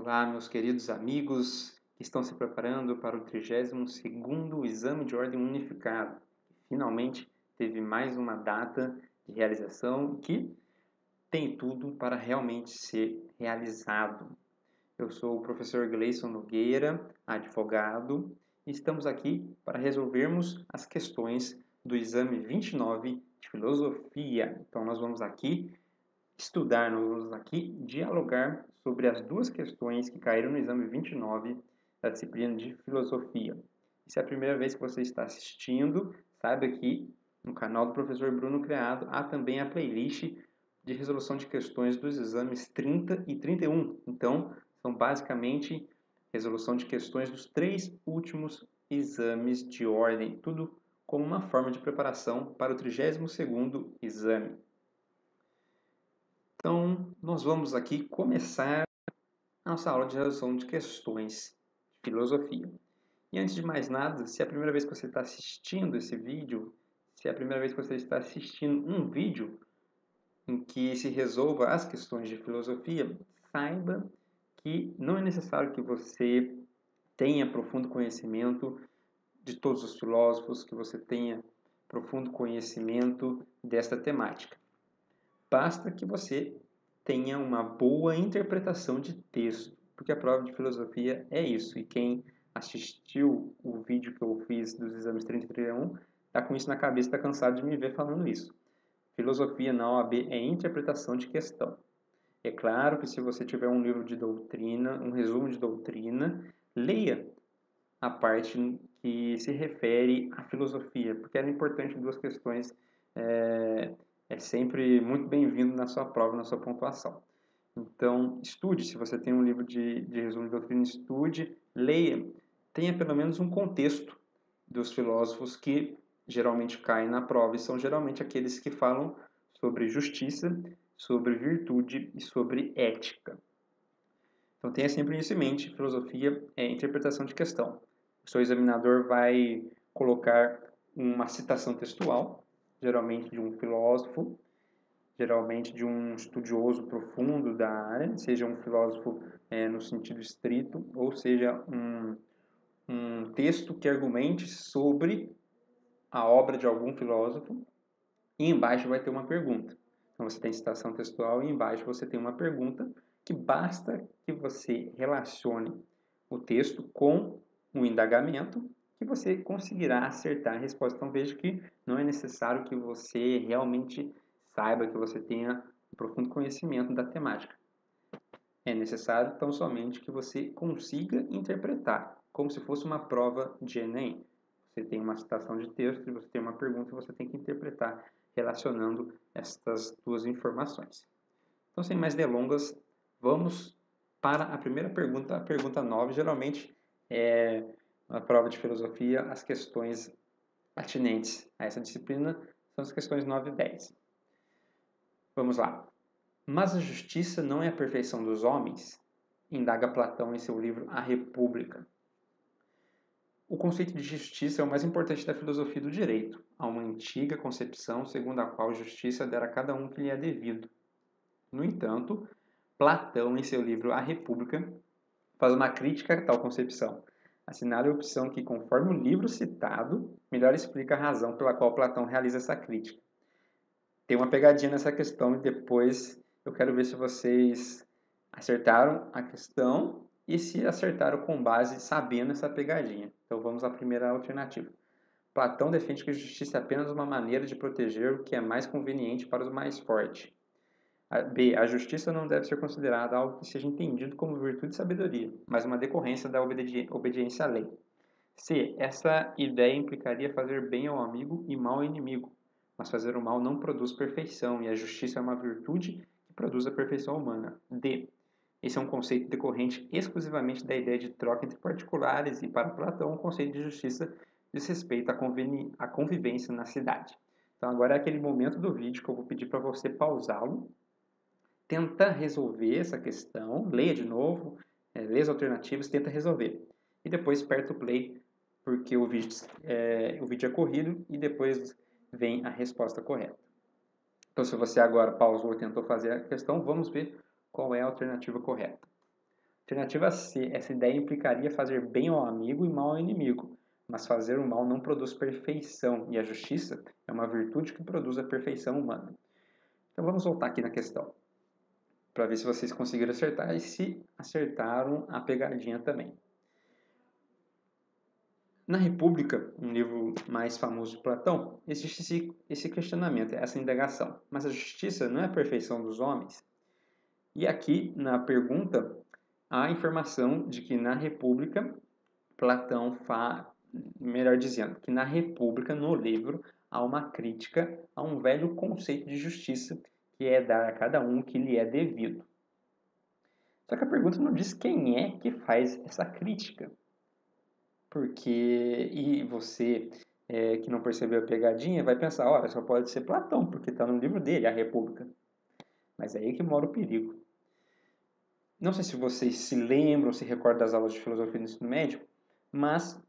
Olá, meus queridos amigos que estão se preparando para o 32º Exame de Ordem Unificado. Finalmente teve mais uma data de realização que tem tudo para realmente ser realizado. Eu sou o professor Gleison Nogueira, advogado, e estamos aqui para resolvermos as questões do exame 29 de Filosofia. Então, nós vamos aqui estudar, nós vamos aqui dialogar sobre as duas questões que caíram no exame 29 da disciplina de Filosofia. Se é a primeira vez que você está assistindo, saiba que no canal do professor Bruno Criado há também a playlist de resolução de questões dos exames 30 e 31. Então, são basicamente resolução de questões dos 3 últimos exames de ordem, tudo como uma forma de preparação para o 32º exame. Então, nós vamos aqui começar a nossa aula de resolução de questões de filosofia. E antes de mais nada, se é a primeira vez que você está assistindo esse vídeo, se é a primeira vez que você está assistindo um vídeo em que se resolva as questões de filosofia, saiba que não é necessário que você tenha profundo conhecimento de todos os filósofos, que você tenha profundo conhecimento desta temática. Basta que você tenha uma boa interpretação de texto, porque a prova de filosofia é isso. E quem assistiu o vídeo que eu fiz dos exames 30 e 31 está com isso na cabeça, está cansado de me ver falando isso. Filosofia na OAB é interpretação de questão. É claro que se você tiver um livro de doutrina, um resumo de doutrina, leia a parte que se refere à filosofia, porque era importante duas questões, é sempre muito bem-vindo na sua prova, na sua pontuação. Então, estude, se você tem um livro de resumo de doutrina, estude, leia, tenha pelo menos um contexto dos filósofos que geralmente caem na prova, e são geralmente aqueles que falam sobre justiça, sobre virtude e sobre ética. Então, tenha sempre isso em mente, filosofia é interpretação de questão. O seu examinador vai colocar uma citação textual, geralmente de um filósofo, geralmente de um estudioso profundo da área, seja um filósofo no sentido estrito, ou seja um texto que argumente sobre a obra de algum filósofo, e embaixo vai ter uma pergunta. Então você tem citação textual e embaixo você tem uma pergunta que basta que você relacione o texto com um indagamento que você conseguirá acertar a resposta. Então veja que não é necessário que você realmente saiba, que você tenha um profundo conhecimento da temática. É necessário tão somente que você consiga interpretar, como se fosse uma prova de Enem. Você tem uma citação de texto e você tem uma pergunta e você tem que interpretar relacionando estas duas informações. Então, sem mais delongas, vamos para a primeira pergunta, a pergunta 9. Geralmente, na prova de filosofia, as questões atinentes a essa disciplina são as questões 9 e 10. Vamos lá. Mas a justiça não é a perfeição dos homens? Indaga Platão em seu livro A República. O conceito de justiça é o mais importante da filosofia do direito. Há uma antiga concepção segundo a qual justiça dera a cada um que lhe é devido. No entanto, Platão, em seu livro A República, faz uma crítica a tal concepção. Assinala a opção que, conforme o livro citado, melhor explica a razão pela qual Platão realiza essa crítica. Tem uma pegadinha nessa questão e depois eu quero ver se vocês acertaram a questão e se acertaram com base sabendo essa pegadinha. Então vamos à primeira alternativa. Platão defende que a justiça é apenas uma maneira de proteger o que é mais conveniente para os mais fortes. B. A justiça não deve ser considerada algo que seja entendido como virtude e sabedoria, mas uma decorrência da obediência à lei. C. Essa ideia implicaria fazer bem ao amigo e mal ao inimigo, mas fazer o mal não produz perfeição, e a justiça é uma virtude que produz a perfeição humana. D. Esse é um conceito decorrente exclusivamente da ideia de troca entre particulares, e para Platão o conceito de justiça diz respeito à convivência na cidade. Então agora é aquele momento do vídeo que eu vou pedir para você pausá-lo, tenta resolver essa questão, leia de novo, lê as alternativas, tenta resolver. E depois aperta o play, porque o vídeo é corrido e depois vem a resposta correta. Então, se você agora pausou e tentou fazer a questão, vamos ver qual é a alternativa correta. Alternativa C. Essa ideia implicaria fazer bem ao amigo e mal ao inimigo. Mas fazer o mal não produz perfeição, e a justiça é uma virtude que produz a perfeição humana. Então vamos voltar aqui na questão, para ver se vocês conseguiram acertar e se acertaram a pegadinha também. Na República, um livro mais famoso de Platão, existe esse questionamento, essa indagação. Mas a justiça não é a perfeição dos homens? E aqui, na pergunta, há a informação de que na República, Platão melhor dizendo, que na República, no livro, há uma crítica a um velho conceito de justiça, que é dar a cada um o que lhe é devido. Só que a pergunta não diz quem é que faz essa crítica. E você que não percebeu a pegadinha vai pensar, olha, só pode ser Platão, porque está no livro dele, A República. Mas é aí que mora o perigo. Não sei se vocês se lembram, se recordam das aulas de filosofia no ensino médio, mas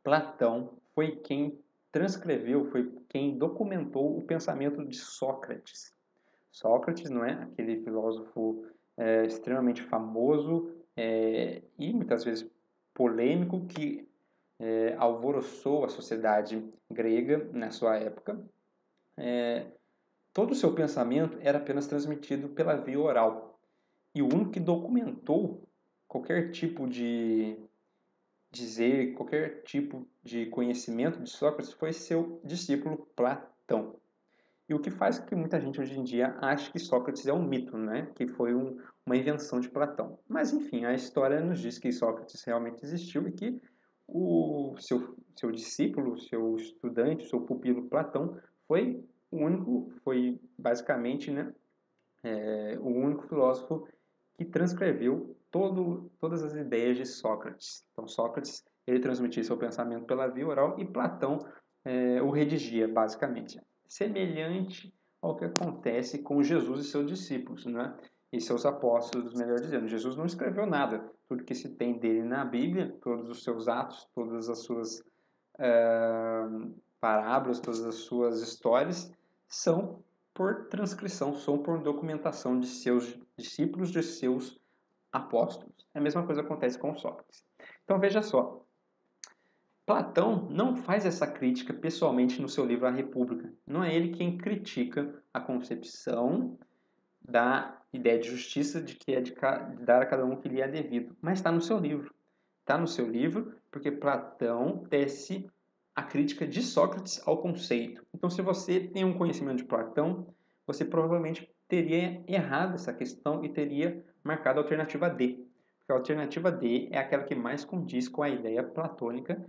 Platão foi quem transcreveu, foi quem documentou o pensamento de Sócrates. Sócrates, não é? Aquele filósofo extremamente famoso e muitas vezes polêmico que alvoroçou a sociedade grega na sua época. Todo o seu pensamento era apenas transmitido pela via oral. E o único que documentou qualquer tipo de dizer, qualquer tipo de conhecimento de Sócrates foi seu discípulo Platão. E o que faz com que muita gente hoje em dia ache que Sócrates é um mito, né? Que foi uma invenção de Platão. Mas, enfim, a história nos diz que Sócrates realmente existiu e que o seu discípulo, seu estudante, seu pupilo Platão foi foi basicamente, né, o único filósofo que transcreveu todas as ideias de Sócrates. Então, Sócrates ele transmitia seu pensamento pela via oral e Platão o redigia, basicamente. Semelhante ao que acontece com Jesus e seus discípulos, né? E seus apóstolos, melhor dizendo. Jesus não escreveu nada. Tudo que se tem dele na Bíblia, todos os seus atos, todas as suas parábolas, todas as suas histórias, são por transcrição, são por documentação de seus discípulos, de seus apóstolos. A mesma coisa acontece com Sócrates. Então veja só, Platão não faz essa crítica pessoalmente no seu livro A República. Não é ele quem critica a concepção da ideia de justiça, de que é de dar a cada um o que lhe é devido. Mas está no seu livro. Está no seu livro porque Platão tece a crítica de Sócrates ao conceito. Então, se você tem um conhecimento de Platão, você provavelmente teria errado essa questão e teria marcado a alternativa D. Porque a alternativa D é aquela que mais condiz com a ideia platônica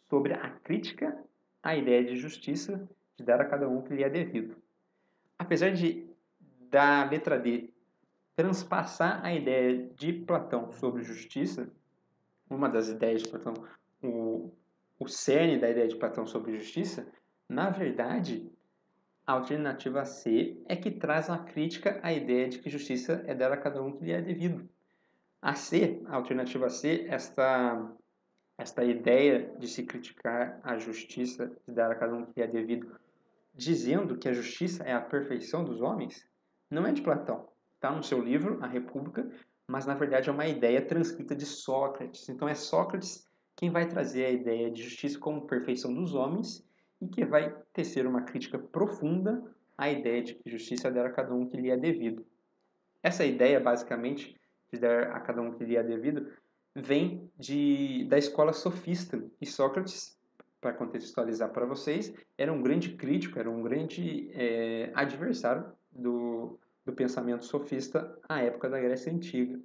sobre a crítica à ideia de justiça, de dar a cada um o que lhe é devido. Apesar de da letra D transpassar a ideia de Platão sobre justiça, uma das ideias de Platão, o cerne da ideia de Platão sobre justiça, na verdade, a alternativa C é que traz a crítica à ideia de que justiça é dar a cada um que lhe é devido. A C, a alternativa C, esta ideia de se criticar a justiça, de dar a cada um que lhe é devido, dizendo que a justiça é a perfeição dos homens, não é de Platão. Está no seu livro, A República, mas na verdade é uma ideia transcrita de Sócrates. Então é Sócrates quem vai trazer a ideia de justiça como perfeição dos homens e que vai tecer uma crítica profunda à ideia de que justiça é dar a cada um que lhe é devido. Essa ideia, basicamente, de dar a cada um que lhe é devido, vem da escola sofista. E Sócrates, para contextualizar para vocês, era um grande crítico, era um grande adversário do pensamento sofista à época da Grécia Antiga.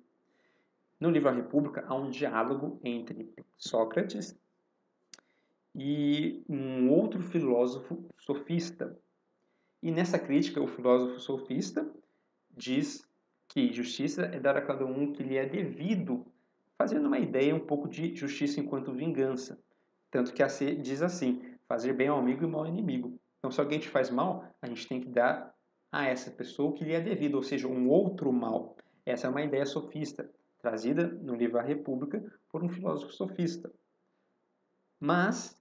No livro A República, há um diálogo entre Sócrates e um outro filósofo sofista. E nessa crítica, o filósofo sofista diz que justiça é dar a cada um o que lhe é devido, fazendo uma ideia um pouco de justiça enquanto vingança. Tanto que a C diz assim, fazer bem ao amigo e mal ao inimigo. Então, se alguém te faz mal, a gente tem que dar a essa pessoa o que lhe é devido, ou seja, um outro mal. Essa é uma ideia sofista, trazida no livro A República por um filósofo sofista. Mas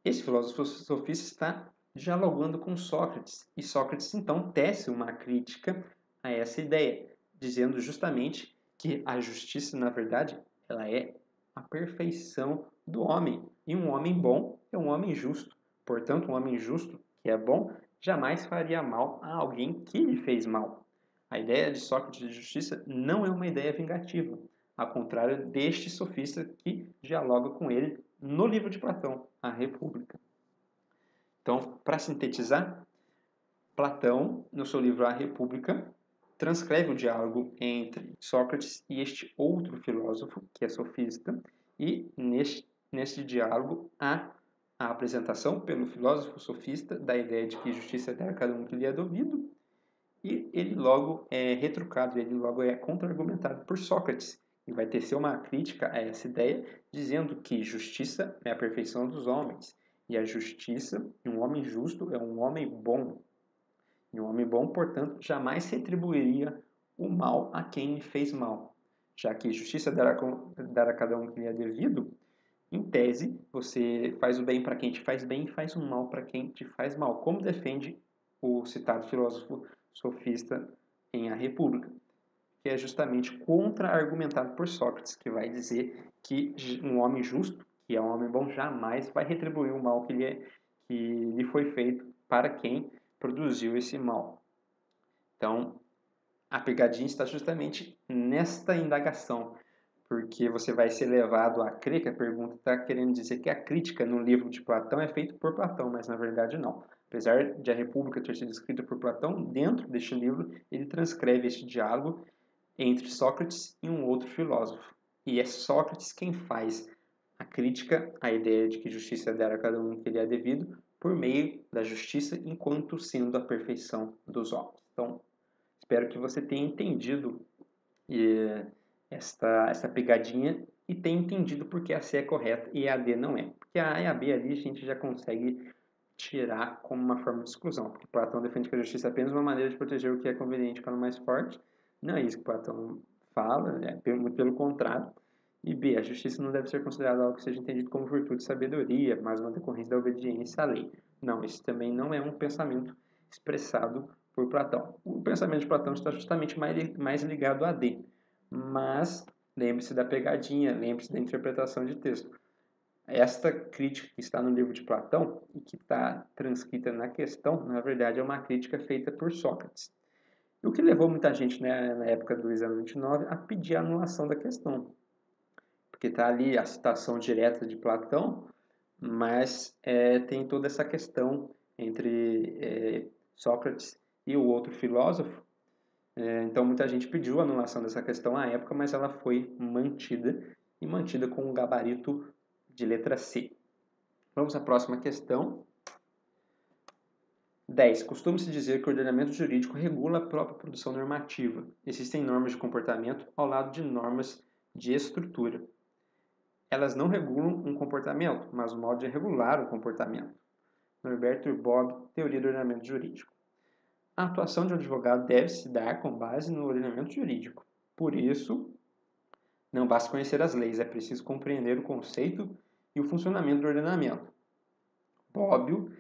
esse filósofo sofista está dialogando com Sócrates, e Sócrates então tece uma crítica a essa ideia, dizendo justamente que a justiça, na verdade, ela é a perfeição do homem. E um homem bom é um homem justo. Portanto, um homem justo, que é bom, jamais faria mal a alguém que lhe fez mal. A ideia de Sócrates de justiça não é uma ideia vingativa, ao contrário deste sofista que dialoga com ele no livro de Platão, A República. Então, para sintetizar, Platão, no seu livro A República, transcreve o diálogo entre Sócrates e este outro filósofo, que é sofista, e neste diálogo há a apresentação pelo filósofo sofista da ideia de que justiça é dar a cada um que lhe é devido, e ele logo é retrucado, ele logo é contra-argumentado por Sócrates, e vai tecer uma crítica a essa ideia, dizendo que justiça é a perfeição dos homens, e a justiça, um homem justo é um homem bom. E um homem bom, portanto, jamais retribuiria o mal a quem lhe fez mal. Já que justiça dará a cada um que lhe é devido, em tese, você faz o bem para quem te faz bem e faz o mal para quem te faz mal, como defende o citado filósofo sofista em A República, que é justamente contra-argumentado por Sócrates, que vai dizer que um homem justo, que é um homem bom, jamais vai retribuir o mal que lhe foi feito para quem produziu esse mal. Então, a pegadinha está justamente nesta indagação, porque você vai ser levado a crer que a pergunta está querendo dizer que a crítica no livro de Platão é feita por Platão, mas na verdade não. Apesar de A República ter sido escrita por Platão, dentro deste livro ele transcreve este diálogo entre Sócrates e um outro filósofo. E é Sócrates quem faz a crítica à ideia de que justiça é dar a cada um que lhe é devido por meio da justiça enquanto sendo a perfeição dos homens. Então, espero que você tenha entendido esta pegadinha e tenha entendido porque a C é correta e a D não é. Porque a A e a B ali a gente já consegue tirar como uma forma de exclusão. Porque Platão defende que a justiça é apenas uma maneira de proteger o que é conveniente para o mais forte. Não é isso que Platão fala, muito pelo contrário. E B, a justiça não deve ser considerada algo que seja entendido como virtude e sabedoria, mas uma decorrência da obediência à lei. Não, esse também não é um pensamento expressado por Platão. O pensamento de Platão está justamente mais ligado a D. Mas lembre-se da pegadinha, lembre-se da interpretação de texto. Esta crítica que está no livro de Platão e que está transcrita na questão, na verdade, é uma crítica feita por Sócrates. E o que levou muita gente, né, na época do exame 29 a pedir a anulação da questão. Porque está ali a citação direta de Platão, mas tem toda essa questão entre Sócrates e o outro filósofo. Então muita gente pediu a anulação dessa questão à época, mas ela foi mantida e mantida com um gabarito de letra C. Vamos à próxima questão. 10. Costuma-se dizer que o ordenamento jurídico regula a própria produção normativa. Existem normas de comportamento ao lado de normas de estrutura. Elas não regulam um comportamento, mas o modo de regular o comportamento. Norberto Bob, Teoria do Ordenamento Jurídico. A atuação de um advogado deve se dar com base no ordenamento jurídico. Por isso, não basta conhecer as leis, é preciso compreender o conceito e o funcionamento do ordenamento. Bobbio,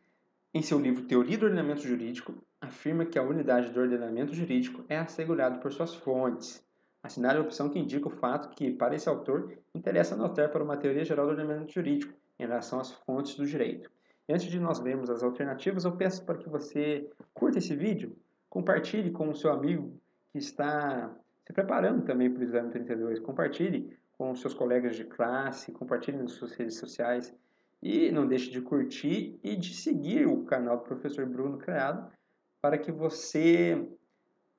em seu livro Teoria do Ordenamento Jurídico, afirma que a unidade do ordenamento jurídico é assegurada por suas fontes. Assinale a opção que indica o fato que, para esse autor, interessa notar para uma teoria geral do ordenamento jurídico em relação às fontes do direito. E antes de nós lermos as alternativas, eu peço para que você curta esse vídeo, compartilhe com o seu amigo que está se preparando também para o exame 32, compartilhe com os seus colegas de classe, compartilhe nas suas redes sociais e não deixe de curtir e de seguir o canal do Professor Bruno Criado para que você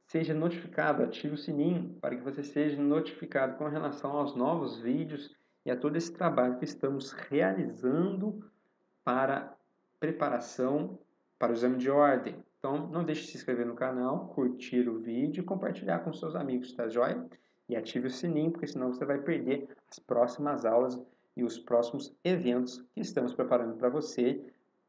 seja notificado, ative o sininho para que você seja notificado com relação aos novos vídeos e a todo esse trabalho que estamos realizando para preparação para o exame de ordem. Então, não deixe de se inscrever no canal, curtir o vídeo e compartilhar com seus amigos, tá joia? E ative o sininho, porque senão você vai perder as próximas aulas e os próximos eventos que estamos preparando para você,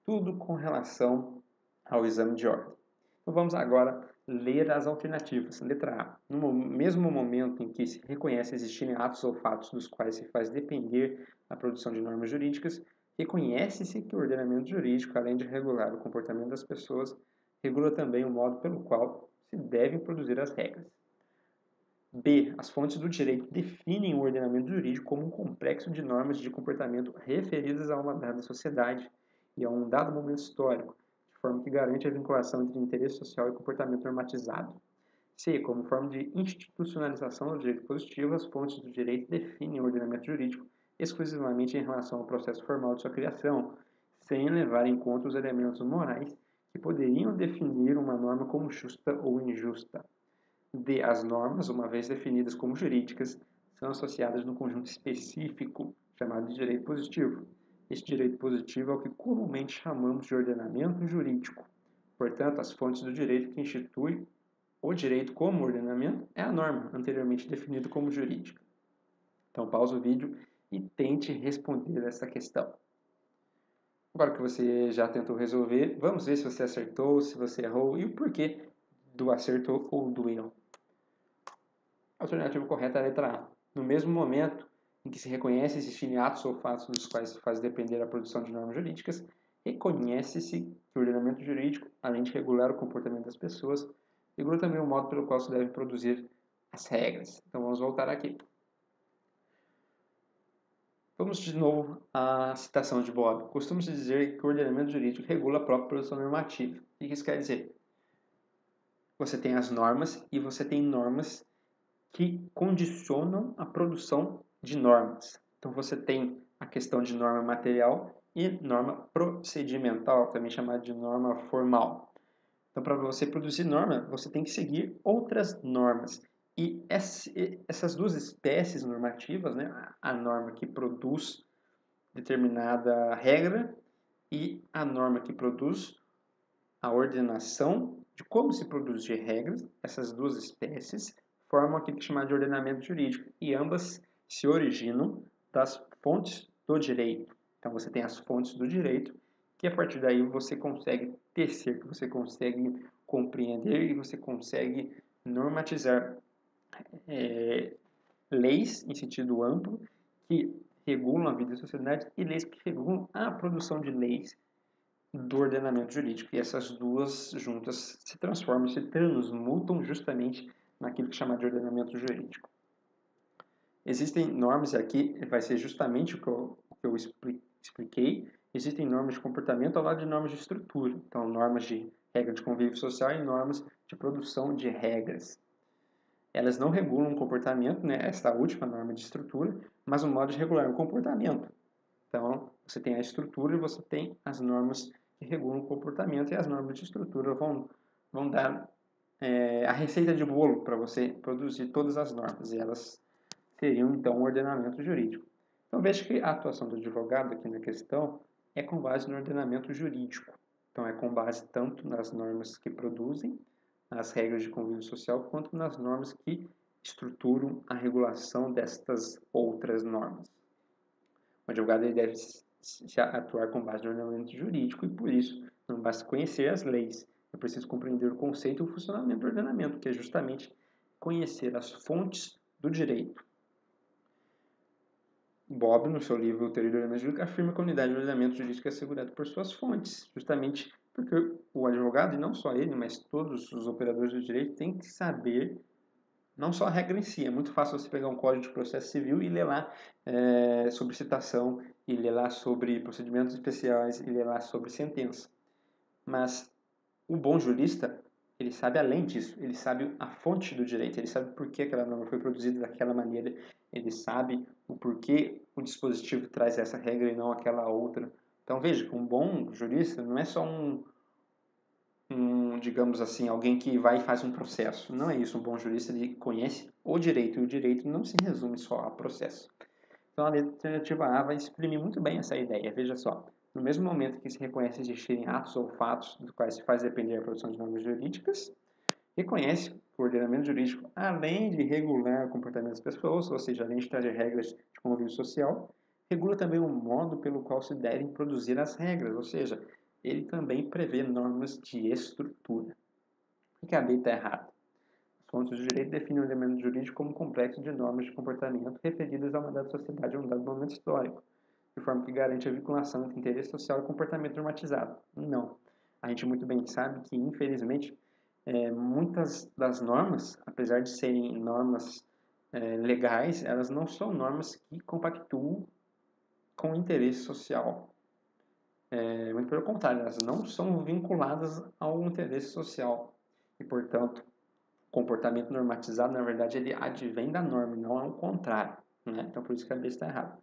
tudo com relação ao exame de ordem. Então, vamos agora ler as alternativas. Letra A. No mesmo momento em que se reconhece existirem atos ou fatos dos quais se faz depender a produção de normas jurídicas, reconhece-se que o ordenamento jurídico, além de regular o comportamento das pessoas, regula também o modo pelo qual se devem produzir as regras. B. As fontes do direito definem o ordenamento jurídico como um complexo de normas de comportamento referidas a uma dada sociedade e a um dado momento histórico, de forma que garante a vinculação entre interesse social e comportamento normatizado. C. Como forma de institucionalização do direito positivo, as fontes do direito definem o ordenamento jurídico exclusivamente em relação ao processo formal de sua criação, sem levar em conta os elementos morais que poderiam definir uma norma como justa ou injusta. D. As normas, uma vez definidas como jurídicas, são associadas num conjunto específico chamado de direito positivo. Este direito positivo é o que comumente chamamos de ordenamento jurídico. Portanto, as fontes do direito que instituem o direito como ordenamento é a norma, anteriormente definida como jurídica. Então, pausa o vídeo e tente responder essa questão. Agora que você já tentou resolver, vamos ver se você acertou, se você errou e o porquê do acerto ou do erro. A alternativa correta é a letra A. No mesmo momento em que se reconhece existirem atos ou fatos dos quais se faz depender a produção de normas jurídicas, reconhece-se que o ordenamento jurídico, além de regular o comportamento das pessoas, regula também o modo pelo qual se devem produzir as regras. Então vamos voltar aqui. Vamos de novo à citação de Bob. Costuma-se dizer que o ordenamento jurídico regula a própria produção normativa. O que isso quer dizer? Você tem as normas e você tem normas que condicionam a produção de normas. Então você tem a questão de norma material e norma procedimental, também chamada de norma formal. Então, para você produzir norma, você tem que seguir outras normas. E essas duas espécies normativas, né, a norma que produz determinada regra e a norma que produz a ordenação de como se produzir regras, essas duas espécies formam aquilo que é chamado de ordenamento jurídico e ambas se originam das fontes do direito. Então você tem as fontes do direito que a partir daí você consegue tecer, que você consegue compreender e você consegue normatizar leis em sentido amplo que regulam a vida da sociedade e leis que regulam a produção de leis do ordenamento jurídico. E essas duas juntas se transformam, se transmutam justamente naquilo que chama de ordenamento jurídico. Existem normas, e aqui vai ser justamente o que eu expliquei, existem normas de comportamento ao lado de normas de estrutura. Então, normas de regra de convívio social e normas de produção de regras. Elas não regulam o comportamento, né, esta última norma de estrutura, mas o modo de regular o comportamento. Então, você tem a estrutura e você tem as normas que regulam o comportamento, e as normas de estrutura vão dar a receita de bolo para você produzir todas as normas, e elas seriam, então, um ordenamento jurídico. Então, veja que a atuação do advogado aqui na questão é com base no ordenamento jurídico. Então, é com base tanto nas normas que produzem as regras de convívio social, quanto nas normas que estruturam a regulação destas outras normas. O advogado ele deve atuar com base no ordenamento jurídico e, por isso, não basta conhecer as leis. É preciso compreender o conceito e o funcionamento do ordenamento, que é justamente conhecer as fontes do direito. Bob, no seu livro Teoria do Ordenamento Jurídico, afirma que a unidade do ordenamento jurídico é assegurada por suas fontes, justamente porque o advogado, e não só ele, mas todos os operadores do direito, têm que saber não só a regra em si. É muito fácil você pegar um código de processo civil e ler lá sobre citação, e ler lá sobre procedimentos especiais, e ler lá sobre sentença. Mas o bom jurista, ele sabe além disso, ele sabe a fonte do direito, ele sabe por que aquela norma foi produzida daquela maneira, ele sabe o porquê o dispositivo traz essa regra e não aquela outra. Então veja que um bom jurista não é só digamos assim, alguém que vai e faz um processo. Não é isso. Um bom jurista ele conhece o direito, e o direito não se resume só a processo. Então, a alternativa A vai exprimir muito bem essa ideia. Veja só, no mesmo momento que se reconhece existirem atos ou fatos dos quais se faz depender a produção de normas jurídicas, reconhece que o ordenamento jurídico, além de regular o comportamento das pessoas, ou seja, além de trazer regras de convívio social, regula também o modo pelo qual se devem produzir as regras, ou seja, ele também prevê normas de estrutura. Por que a B está errada? As fontes do direito definem o ordenamento jurídico como um complexo de normas de comportamento referidas a uma dada sociedade ou a um dado momento histórico, de forma que garante a vinculação entre interesse social e comportamento normatizado. Não. A gente muito bem sabe que, infelizmente, muitas das normas, apesar de serem normas legais, elas não são normas que compactuam com o interesse social. Muito pelo contrário, elas não são vinculadas ao interesse social. E, portanto, o comportamento normatizado, na verdade, ele advém da norma, não é o contrário. Né? Então, por isso que a B está errada.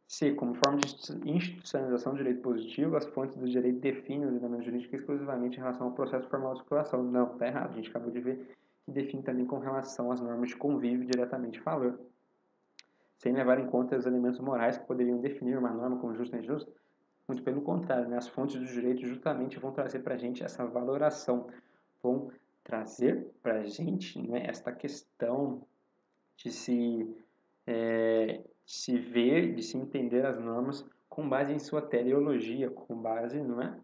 C. Como forma de institucionalização do direito positivo, as fontes do direito definem o ordenamento jurídico exclusivamente em relação ao processo formal de circulação. Não, está errado. A gente acabou de ver que define também com relação às normas de convívio diretamente falando. Sem levar em conta os elementos morais que poderiam definir uma norma como justa e injusta. Muito pelo contrário, né? As fontes do direito justamente vão trazer para a gente essa valoração, vão trazer para a gente, né, esta questão de se ver, de se entender as normas com base em sua teleologia, com base, não é?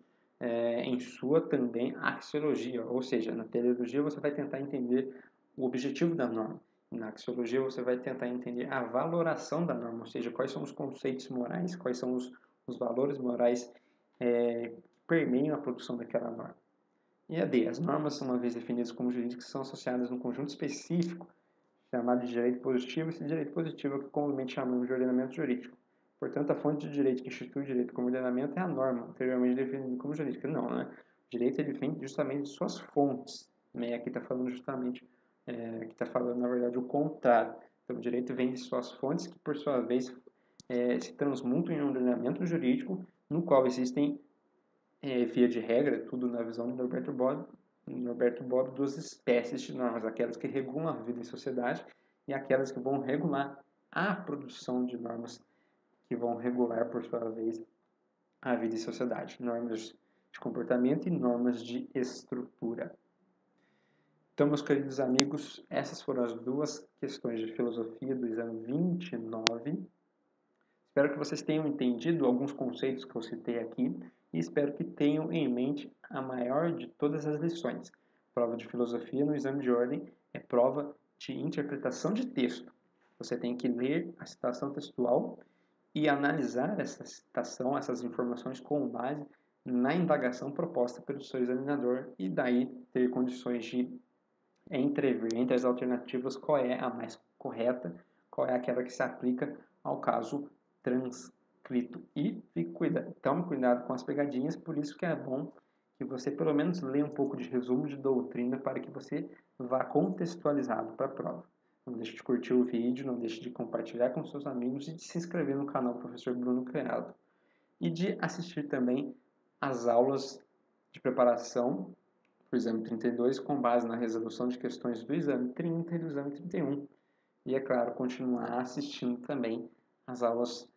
Em sua também axiologia, ou seja, na teleologia você vai tentar entender o objetivo da norma, na axiologia você vai tentar entender a valoração da norma, ou seja, quais são os conceitos morais, quais são os valores morais que permeiam a produção daquela norma. E a D, as normas, uma vez definidas como jurídicas, são associadas num conjunto específico chamado de direito positivo. Esse direito positivo é o que comumente chamamos de ordenamento jurídico. Portanto, a fonte de direito que institui o direito como ordenamento é a norma, anteriormente definida como jurídica. Não, né? O direito ele vem justamente de suas fontes. Né? Aqui está falando justamente, aqui está falando, na verdade, o contrário. Então, o direito vem de suas fontes, que, por sua vez, se transmutam em um ordenamento jurídico, no qual existem, via de regra, tudo na visão de Norberto Bobbio, duas espécies de normas, aquelas que regulam a vida em sociedade e aquelas que vão regular a produção de normas que vão regular, por sua vez, a vida em sociedade. Normas de comportamento e normas de estrutura. Então, meus queridos amigos, essas foram as duas questões de filosofia do exame 29. Espero que vocês tenham entendido alguns conceitos que eu citei aqui e espero que tenham em mente a maior de todas as lições. Prova de filosofia no exame de ordem é prova de interpretação de texto. Você tem que ler a citação textual e analisar essa citação, essas informações com base na indagação proposta pelo seu examinador e daí ter condições de entrever entre as alternativas qual é a mais correta, qual é aquela que se aplica ao caso transcrito. E tome cuidado com as pegadinhas, por isso que é bom que você pelo menos leia um pouco de resumo de doutrina para que você vá contextualizado para a prova. Não deixe de curtir o vídeo, não deixe de compartilhar com seus amigos e de se inscrever no canal Professor Bruno Creado. E de assistir também às aulas de preparação para o exame 32 com base na resolução de questões do exame 30 e do exame 31. E, é claro, continuar assistindo também às aulas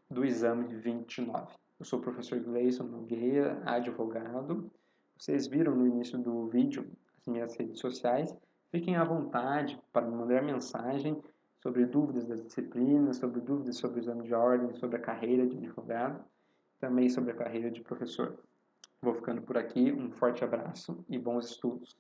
do exame 29. Eu sou o professor Gleison Nogueira, advogado. Vocês viram no início do vídeo as minhas redes sociais. Fiquem à vontade para me mandar mensagem sobre dúvidas das disciplinas, sobre dúvidas sobre o exame de ordem, sobre a carreira de advogado, também sobre a carreira de professor. Vou ficando por aqui. Um forte abraço e bons estudos.